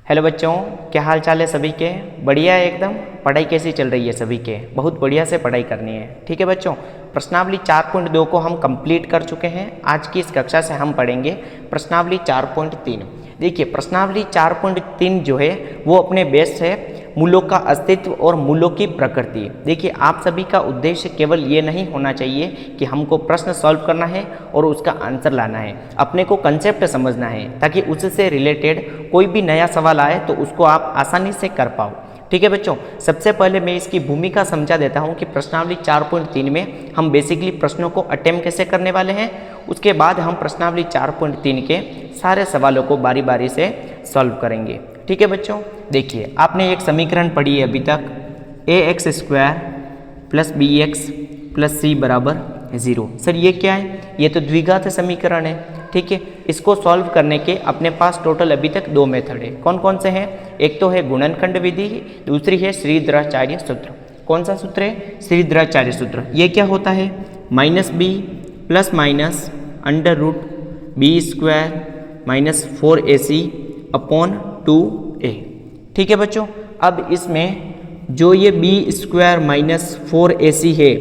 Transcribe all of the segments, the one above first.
Hello बच्चों, क्या हाल चाल है सभी के? बढ़िया है एकदम। पढ़ाई कैसी चल रही है सभी के? बहुत बढ़िया से पढ़ाई करनी है, ठीक है बच्चों। प्रश्नावली 4.2 को हम कंप्लीट कर चुके हैं। आज की इस कक्षा से हम पढ़ेंगे प्रश्नावली 4.3। देखिए, प्रश्नावली 4.3 जो है वो अपने बेस है मूलों का अस्तित्व और मूलों की प्रकृति। देखिए, आप सभी का उद्देश्य केवल ये नहीं होना चाहिए कि हमको प्रश्न सॉल्व करना है और उसका आंसर लाना है। अपने को कंसेप्ट समझना है ताकि उससे रिलेटेड कोई भी नया सवाल आए तो उसको आप आसानी से कर पाओ, ठीक है बच्चों। सबसे पहले मैं इसकी भूमिका समझा देता हूँ कि प्रश्नावली 4.3 में हम बेसिकली प्रश्नों को अटेम्प्ट कैसे करने वाले हैं। उसके बाद हम प्रश्नावली 4.3 के सारे सवालों को बारी बारी से सॉल्व करेंगे, ठीक है बच्चों। देखिए, आपने एक समीकरण पढ़ी है अभी तक, ax² + bx + c बराबर 0। सर ये क्या है? ये तो द्विघात समीकरण है, ठीक है। इसको सॉल्व करने के अपने पास टोटल अभी तक 2 मेथड है। कौन कौन से हैं? एक तो है गुणनखंड विधि, दूसरी है श्रीधराचार्य सूत्र। कौन सा सूत्र है? श्रीधराचार्य सूत्र। ये क्या होता है? -b + √b² - 4ac / 2a, ठीक है बच्चों। अब इसमें जो ये b² - 4ac है,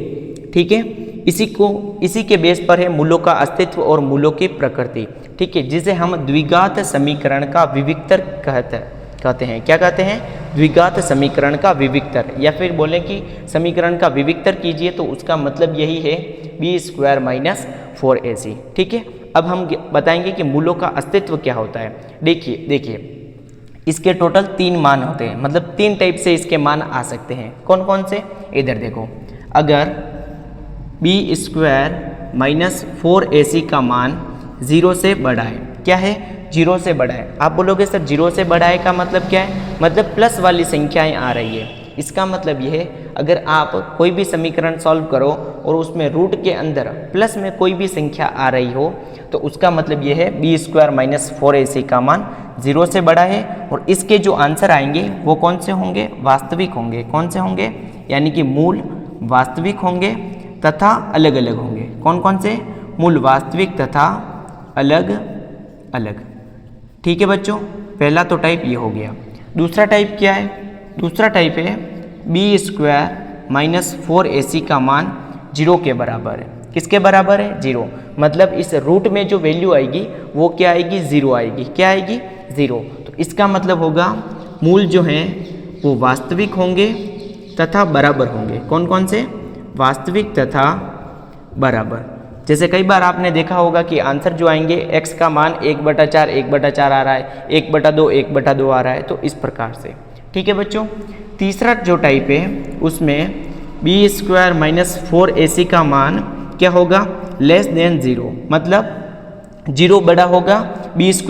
ठीक है, इसी के बेस पर है मूलों का अस्तित्व और मूलों की प्रकृति, ठीक है, जिसे हम द्विघात समीकरण का विविक्तर कहते हैं। क्या कहते हैं? द्विघात समीकरण का विविक्तर, या फिर बोलें कि समीकरण का विविक्तर कीजिए तो उसका मतलब यही है b² - 4ac, ठीक है। अब हम बताएंगे कि मूलों का अस्तित्व क्या होता है। देखिए इसके टोटल 3 मान होते हैं, मतलब 3 टाइप से इसके मान आ सकते हैं। कौन कौन से? इधर देखो, अगर b² - 4ac का मान 0 से बड़ा है। क्या है? 0 से बड़ा है। आप बोलोगे सर 0 से बड़ा है का मतलब क्या है? मतलब प्लस वाली संख्याएं आ रही है। इसका मतलब यह है, अगर आप कोई भी समीकरण सॉल्व करो और उसमें रूट के अंदर प्लस में कोई भी संख्या आ रही हो तो उसका मतलब यह है b² - 4ac का मान 0 से बड़ा है। और इसके जो आंसर आएंगे वो कौन से होंगे? वास्तविक होंगे। कौन से होंगे? यानी कि मूल वास्तविक होंगे तथा अलग अलग होंगे। कौन कौन से? मूल वास्तविक तथा अलग अलग, ठीक है बच्चों। पहला तो टाइप ये हो गया। दूसरा टाइप क्या है? दूसरा टाइप है b² - 4ac का मान 0 के बराबर है। किसके बराबर है? 0। मतलब इस रूट में जो वैल्यू आएगी वो क्या आएगी? 0 आएगी। क्या आएगी? 0। तो इसका मतलब होगा मूल जो हैं वो वास्तविक होंगे तथा बराबर होंगे। कौन कौन से? वास्तविक तथा बराबर। जैसे कई बार आपने देखा होगा कि आंसर जो आएंगे x का मान 1/4 1/4 आ रहा है, 1/2 1/2 आ रहा है, तो इस प्रकार से, ठीक है बच्चों। तीसरा जो टाइप है उसमें b² - 4ac का मान क्या होगा? <0, मतलब 0 बड़ा होगा, b² -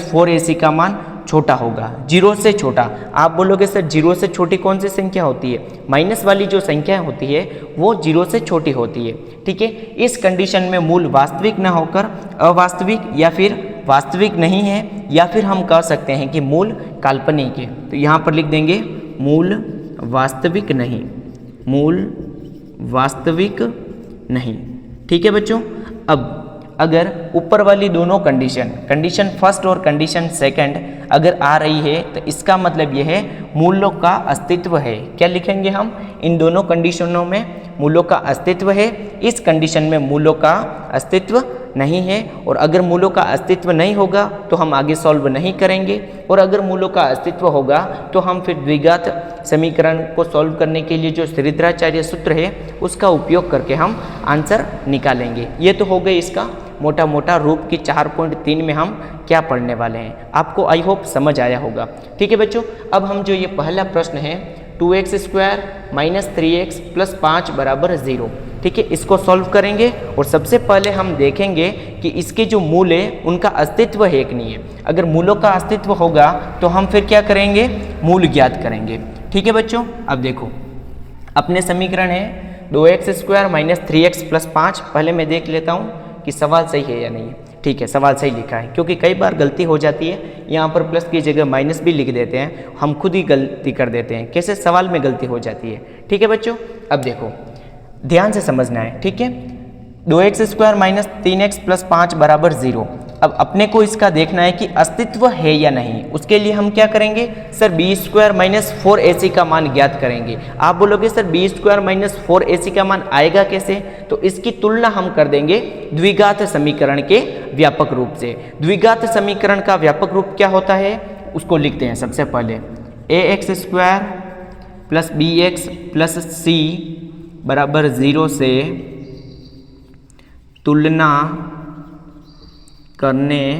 4ac का मान छोटा होगा, 0 से छोटा। आप बोलोगे सर 0 से छोटी कौन सी संख्या होती है? माइनस वाली जो संख्या होती है वो 0 से छोटी होती है, ठीक है। इस कंडीशन में मूल वास्तविक ना होकर अवास्तविक या फिर वास्तविक नहीं है, या फिर हम कह सकते हैं कि मूल काल्पनिक है। तो यहाँ पर लिख देंगे मूल वास्तविक नहीं, मूल वास्तविक नहीं, ठीक है बच्चों। अब अगर ऊपर वाली दोनों कंडीशन फर्स्ट और कंडीशन सेकंड अगर आ रही है तो इसका मतलब यह है मूलों का अस्तित्व है। क्या लिखेंगे हम? इन दोनों कंडीशनों में मूलों का अस्तित्व है, इस कंडीशन में मूलों का अस्तित्व नहीं है। और अगर मूलों का अस्तित्व नहीं होगा तो हम आगे सॉल्व नहीं करेंगे, और अगर मूलों का अस्तित्व होगा तो हम फिर द्विघात समीकरण को सॉल्व करने के लिए जो श्रीधराचार्य सूत्र है उसका उपयोग करके हम आंसर निकालेंगे। ये तो हो गई इसका मोटा मोटा रूप की 4.3 में हम क्या पढ़ने वाले हैं। आपको आई होप समझ आया होगा, ठीक है बच्चों। अब हम जो ये पहला प्रश्न है 2x² - 3x + 5 = 0, ठीक है, इसको सॉल्व करेंगे। और सबसे पहले हम देखेंगे कि इसके जो मूल है उनका अस्तित्व है कि नहीं है। अगर मूलों का अस्तित्व होगा तो हम फिर क्या करेंगे? मूल ज्ञात करेंगे, ठीक है बच्चों। अब देखो, अपने समीकरण है 2x² - 3x + 5। पहले मैं देख लेता हूँ कि सवाल सही है या नहीं है। ठीक है, सवाल सही लिखा है, क्योंकि कई बार गलती हो जाती है, यहाँ पर प्लस की जगह माइनस भी लिख देते हैं, हम खुद ही गलती कर देते हैं। कैसे? सवाल में गलती हो जाती है, ठीक है बच्चों। अब देखो, ध्यान से समझना है, ठीक है। 2x² - 3x + 5 = 0। अब अपने को इसका देखना है कि अस्तित्व है या नहीं। उसके लिए हम क्या करेंगे sir, B square minus 4ac का मान ज्ञात करेंगे। आप बोलोगे sir B square minus 4ac का मान आएगा कैसे, तो इसकी तुलना हम कर देंगे द्विघात समीकरण के व्यापक रूप से। द्विघात समीकरण का व्यापक रूप क्या होता है, उसको लिखते हैं सबसे पहले, ax square plus bx plus c बराबर 0 से तुलना करने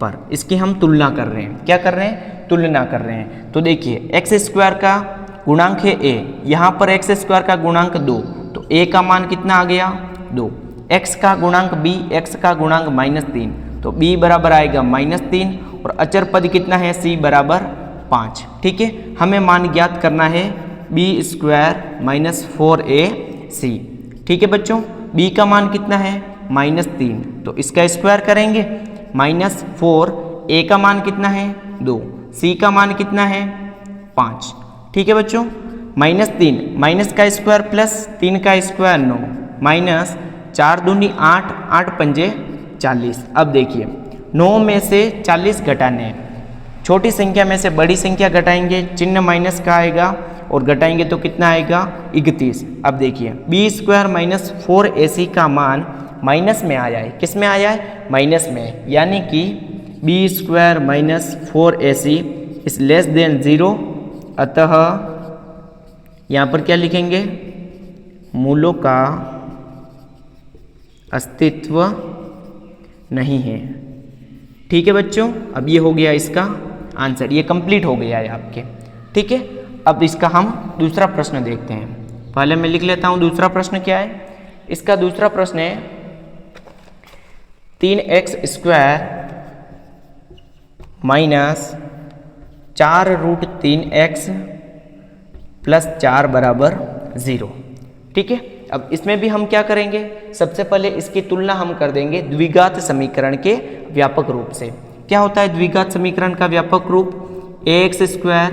पर, इसकी हम तुलना कर रहे हैं। क्या कर रहे हैं, तुलना कर रहे हैं। तो देखिए एक्स स्क्वायर का गुणांक है a, यहाँ पर एक्स स्क्वायर का गुणांक 2, तो a का मान कितना आ गया 2, x का गुणांक b, x का गुणांक -3, तो b बराबर आएगा -3 और अचर पद कितना है c बराबर 5। ठीक है, हमें मान ज्ञात करना है बी स्क्वायर माइनस 4ac। ठीक है बच्चों, b का मान कितना है -3, तो इसका स्क्वायर करेंगे -4, a का मान कितना है 2, c का मान कितना है 5। ठीक है बच्चों, -3 माइनस का स्क्वायर प्लस 3 का स्क्वायर 9, माइनस 4 दूनी 8, 8 पंजे 40। अब देखिए 9 में से 40 घटाने, छोटी संख्या में से बड़ी संख्या घटाएंगे, चिन्ह माइनस का आएगा और घटाएंगे तो कितना आएगा 31। अब देखिए बी स्क्वायर माइनस 4ac का मान माइनस में आया है, किस में आया है माइनस में, यानी कि B square minus 4ac is less than 0, अतः यहाँ पर क्या लिखेंगे, मूलों का अस्तित्व नहीं है। ठीक है बच्चों, अब ये हो गया इसका आंसर, ये कंप्लीट हो गया है आपके। ठीक है, अब इसका हम दूसरा प्रश्न देखते हैं। पहले मैं लिख लेता हूँ दूसरा प्रश्न क्या है। इसका दूसरा प्रश्न है 3x square minus 4√3x plus 4 बराबर 0। ठीक है, अब इसमें भी हम क्या करेंगे, सबसे पहले इसकी तुलना हम कर देंगे द्विघात समीकरण के व्यापक रूप से। क्या होता है द्विघात समीकरण का व्यापक रूप, ax square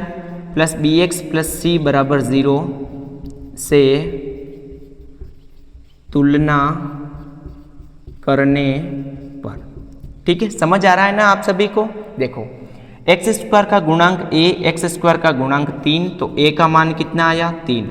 plus bx plus c बराबर 0 से तुलना करने पर। ठीक है, समझ आ रहा है ना आप सभी को। देखो एक्स स्क्वायर का गुणांक a, एक्स स्क्वायर का गुणांक 3, तो a का मान कितना आया 3,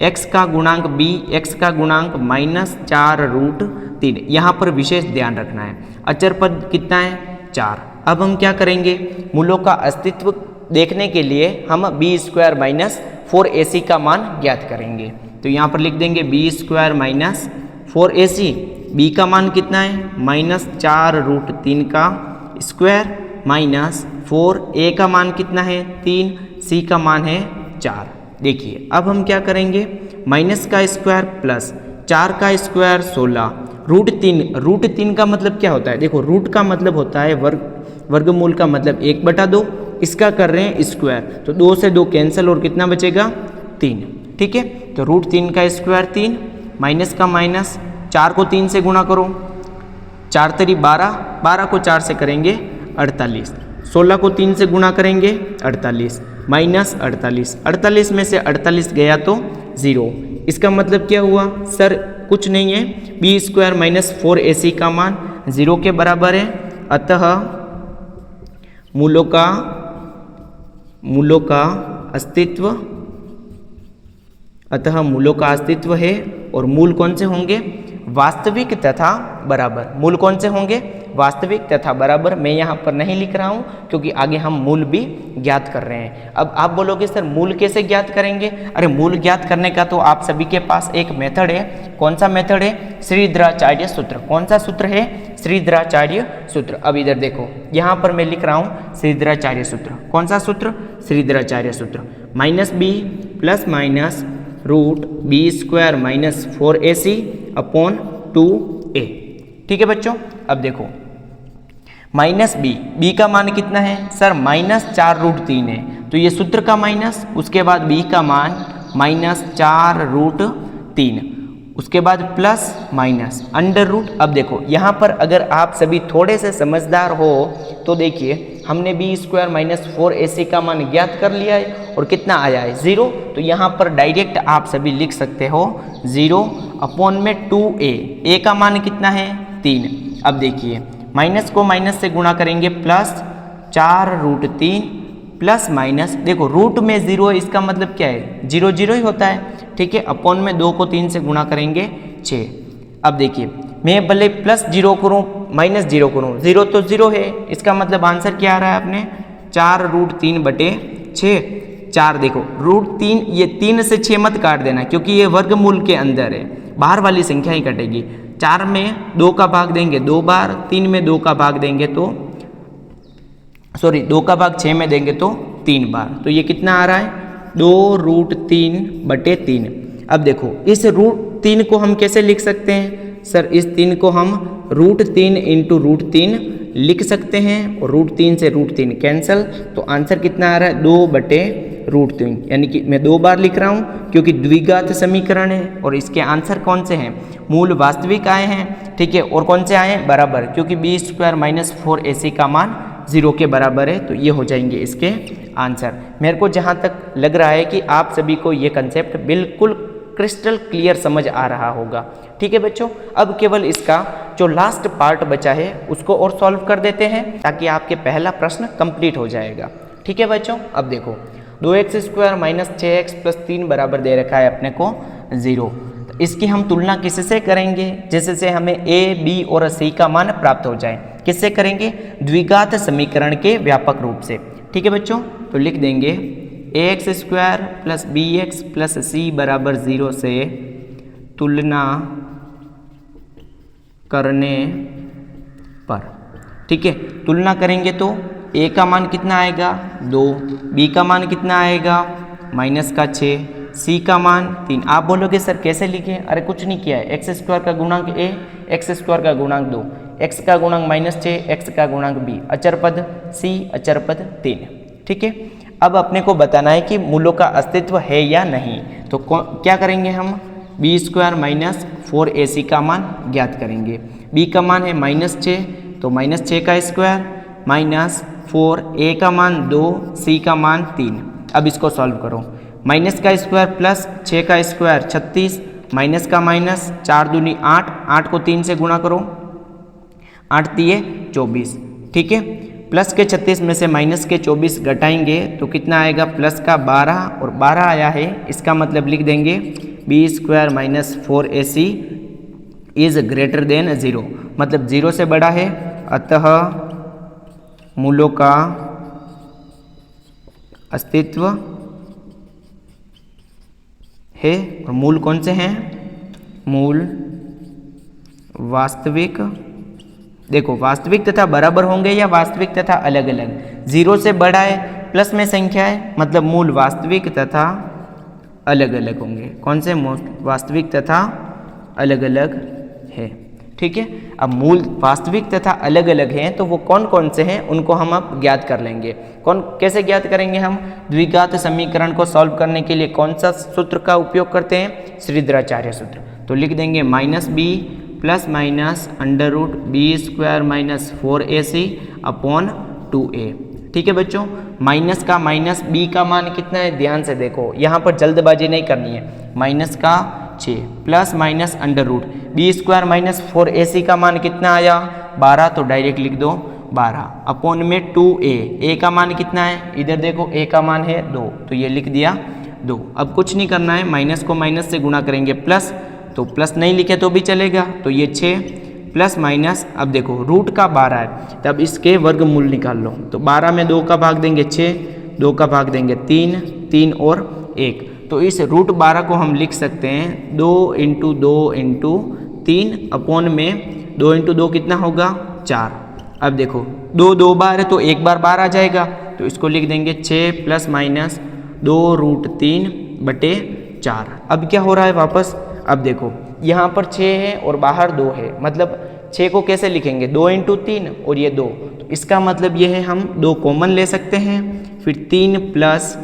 x का गुणांक b, x का गुणांक -4√3। यहाँ पर विशेष ध्यान रखना है, अचर पद कितना है 4। अब हम क्या करेंगे, मूलों का अस्तित्व देखने के लिए हम बी स्क्वायर माइनस 4ac का मान ज्ञात करेंगे। तो यहाँ पर लिख देंगे B square minus 4ac, b का मान कितना है -4√3 का स्क्वायर माइनस 4, a का मान कितना है 3, c का मान है 4। देखिए अब हम क्या करेंगे, माइनस का स्क्वायर प्लस 4 का स्क्वायर 16, √3 का मतलब क्या होता है, देखो रूट का मतलब होता है वर्गमूल का मतलब 1/2, इसका कर रहे हैं स्क्वायर, तो 2 से 2 कैंसिल और कितना बचेगा 3। ठीक है, तो √3 का स्क्वायर 3, माइनस का माइनस, 4 को 3 से गुणा करो, 4 तेरी 12, 12 को 4 से करेंगे 48, 16 को 3 से गुणा करेंगे 48, माइनस 48, 48 में से 48 गया तो 0। इसका मतलब क्या हुआ सर, कुछ नहीं है, बी स्क्वायर माइनस 4ac का मान 0 के बराबर है, अतः मूलों का अस्तित्व है। और मूल कौन से होंगे, वास्तविक तथा बराबर। मूल कौन से होंगे, वास्तविक तथा बराबर। मैं यहाँ पर नहीं लिख रहा हूँ क्योंकि आगे हम मूल भी ज्ञात कर रहे हैं। अब आप बोलोगे सर मूल कैसे ज्ञात करेंगे, अरे मूल ज्ञात करने का तो आप सभी के पास एक मेथड है। कौन सा मेथड है, श्रीधराचार्य सूत्र। कौन सा सूत्र है, श्रीधराचार्य सूत्र। अब इधर देखो, यहाँ पर मैं लिख रहा हूँ श्रीधराचार्य सूत्र। कौन सा सूत्र, श्रीधराचार्य सूत्र। -b plus minus √b² minus 4ac upon 2a। ठीक है बच्चों, अब देखो -b का मान कितना है सर, -4√3 है, तो ये सूत्र का माइनस, उसके बाद b का मान -4√3, उसके बाद प्लस माइनस √। अब देखो यहाँ पर अगर आप सभी थोड़े से समझदार हो तो देखिए हमने b² माइनस 4ac का मान ज्ञात कर लिया है और कितना आया है 0। तो यहाँ पर डायरेक्ट आप सभी लिख सकते हो 0 अपॉन में 2a, a का मान कितना है 3। अब देखिए माइनस को माइनस से गुणा करेंगे प्लस 4√3 प्लस माइनस, देखो रूट में 0 है इसका मतलब क्या है 0 0 ही होता है, ठीक है। अपॉन में 2 को 3 से गुणा करेंगे 6। अब देखिए मैं भले प्लस 0 करूँ माइनस 0 करूँ, 0 तो 0 है, इसका मतलब आंसर क्या आ रहा है अपने 4√3/6। 4 देखो √3, ये 3 से 6 मत काट देना क्योंकि ये वर्गमूल के अंदर है, बाहर वाली संख्या ही कटेगी। 4 में 2 का भाग देंगे 2 बार, 3 में 2 का भाग देंगे तो 2 का भाग 6 में देंगे तो 3 बार, तो ये कितना आ रहा है 2√3/3। अब देखो इस √3 को हम कैसे लिख सकते हैं सर, इस 3 को हम √3 × √3 लिख सकते हैं और √3 से √3 कैंसिल, तो आंसर कितना आ रहा है 2/√3, यानी कि मैं 2 बार लिख रहा हूँ क्योंकि द्विघात समीकरण है और इसके आंसर कौन से हैं, मूल वास्तविक आए हैं, ठीक है। और कौन से आए हैं बराबर, क्योंकि b² - 4ac का मान 0 के बराबर है, तो ये हो जाएंगे इसके आंसर। मेरे को जहाँ तक लग रहा है कि आप सभी को ये कंसेप्ट बिल्कुल क्रिस्टल क्लियर समझ आ रहा होगा, ठीक है बच्चों। अब केवल इसका जो लास्ट पार्ट बचा है उसको और सॉल्व कर देते हैं ताकि आपके पहला प्रश्न कंप्लीट हो जाएगा, ठीक है बच्चों। अब देखो 2x² - 6x + 3 बराबर दे रखा है अपने को 0, तो इसकी हम तुलना किससे करेंगे, जिससे हमें a, b और c का मान प्राप्त हो जाए। किससे करेंगे, द्विघात समीकरण के व्यापक रूप से, ठीक है बच्चों। तो लिख देंगे ax² + bx + c बराबर 0 से तुलना करने पर, ठीक है। तुलना करेंगे तो a का मान कितना आएगा 2, b का मान कितना आएगा -6, c का मान 3। आप बोलोगे सर कैसे लिखें, अरे कुछ नहीं किया है, x² का गुणांक a, x² का गुणांक 2, x का गुणांक -6, x का गुणांक b, अचर पद c, अचर पद 3, ठीक है। अब अपने को बताना है कि मूलों का अस्तित्व है या नहीं, तो क्या करेंगे हम b² - 4ac का मान ज्ञात करेंगे। b का मान है -6, तो -6 का स्क्वायर -4, a का मान 2, c का मान 3। अब इसको सॉल्व करो, माइनस का स्क्वायर प्लस 6 का स्क्वायर 36, माइनस का माइनस 4 दूनी 8, 8 को 3 से गुणा करो, 8 दिए 24, ठीक है। प्लस के 36 में से माइनस के 24 घटाएंगे तो कितना आएगा प्लस का 12, और 12 आया है, इसका मतलब लिख देंगे b² - 4ac is greater than 0, मतलब 0 से बड़ा है, अतः मूलों का अस्तित्व है। और मूल कौन से हैं, मूल वास्तविक, देखो वास्तविक तथा बराबर होंगे या वास्तविक तथा अलग अलग, 0 से बड़ा है, प्लस में संख्या है, मतलब मूल वास्तविक तथा अलग अलग होंगे। कौन से, वास्तविक तथा अलग अलग है, ठीक है। अब मूल वास्तविक तथा अलग अलग हैं तो वो कौन कौन से हैं उनको हम अब ज्ञात कर लेंगे। कैसे ज्ञात करेंगे हम, द्विघात समीकरण को सॉल्व करने के लिए कौन सा सूत्र का उपयोग करते हैं, श्रीधराचार्य सूत्र। तो लिख देंगे -b ± √b² - 4ac upon 2a, ठीक है बच्चों। माइनस का माइनस, b का मान कितना है, ध्यान से देखो, यहाँ पर जल्दबाजी नहीं करनी है, माइनस का 6 प्लस माइनस √b² - 4ac का मान कितना आया 12, तो डायरेक्ट लिख दो 12 अपॉन में 2a, a का मान कितना है, इधर देखो a का मान है 2, तो ये लिख दिया 2। अब कुछ नहीं करना है, माइनस को माइनस से गुणा करेंगे प्लस, तो प्लस नहीं लिखे तो भी चलेगा, तो ये 6 प्लस माइनस, अब देखो रूट का 12 है, तब इसके वर्गमूल निकाल लो, तो 12 में 2 का भाग देंगे 6, 2 का भाग देंगे 3, 3 और 1, तो इस √12 को हम लिख सकते हैं 2 × 2 × 3 अपॉन में 2 × 2 कितना होगा 4। अब देखो 2 2 बार है तो एक बार 12 आ जाएगा, तो इसको लिख देंगे 6 प्लस माइनस 2√3/4। अब क्या हो रहा है वापस, अब देखो यहाँ पर 6 है और बाहर 2 है, मतलब 6 को कैसे लिखेंगे 2 × 3 और ये 2, तो इसका मतलब ये है हम 2 कॉमन ले सकते हैं, फिर 3 प्लस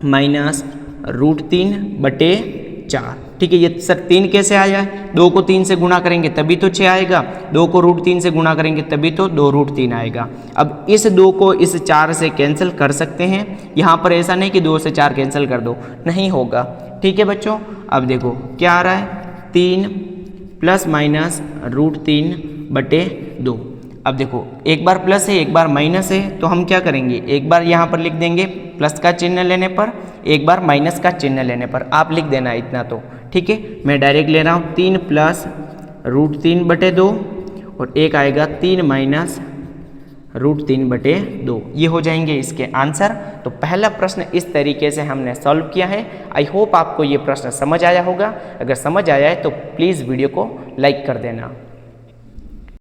माइनस √3/4, ठीक है। ये सर 3 कैसे आया, 2 को 3 से गुणा करेंगे तभी तो 6 आएगा, 2 को √3 से गुणा करेंगे तभी तो 2√3 आएगा। अब इस 2 को इस 4 से कैंसिल कर सकते हैं, यहाँ पर ऐसा नहीं कि 2 से 4 कैंसिल कर दो, नहीं होगा, ठीक है बच्चों। अब देखो क्या आ रहा है 3 प्लस माइनस √3/2। अब देखो एक बार प्लस है एक बार माइनस है, तो हम क्या करेंगे, एक बार यहाँ पर लिख देंगे प्लस का चिन्ह लेने पर, एक बार माइनस का चिन्ह लेने पर। आप लिख देना इतना तो ठीक है। मैं डायरेक्ट ले रहा हूँ 3 प्लस √3/2 और एक आएगा 3 माइनस √3/2। ये हो जाएंगे इसके आंसर। तो पहला प्रश्न इस तरीके से हमने सॉल्व किया है। आई होप आपको ये प्रश्न समझ आया होगा। अगर समझ आया है तो प्लीज़ वीडियो को लाइक कर देना।